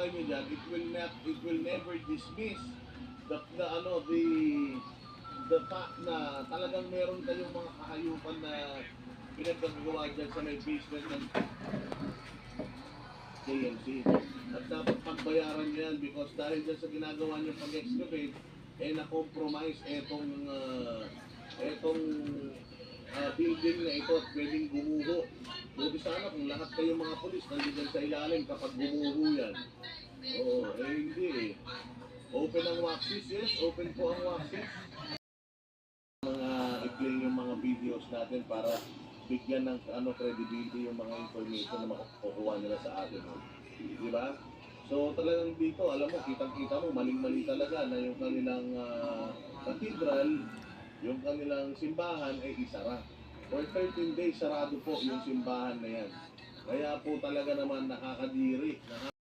barangay nyo dyan, it will never dismiss the fact na talagang meron kayong mga kahayupan na pinagkagawa dyan sa may basement ng KMC. At dapat pagbayaran nyo yan because dahil dyan sa ginagawa nyo pag-excavate, na-compromise building na ito at pwedeng gumuho. Buti sana kung lahat kayong mga polis nandiyan sa ilalim kapag gumuho yan. Oo, hindi eh. Open ang waxis, yes, open po ang waxis. I-play yung mga videos natin para bigyan ng credibility yung mga information na makukuha nila sa atin. Di ba? So talagang dito, alam mo, kitang-kita mo, maling-mali talaga na yung kanilang cathedral, yung kanilang simbahan ay isara. For 13 days, sarado po yung simbahan na yan. Kaya po talaga naman nakakadiri,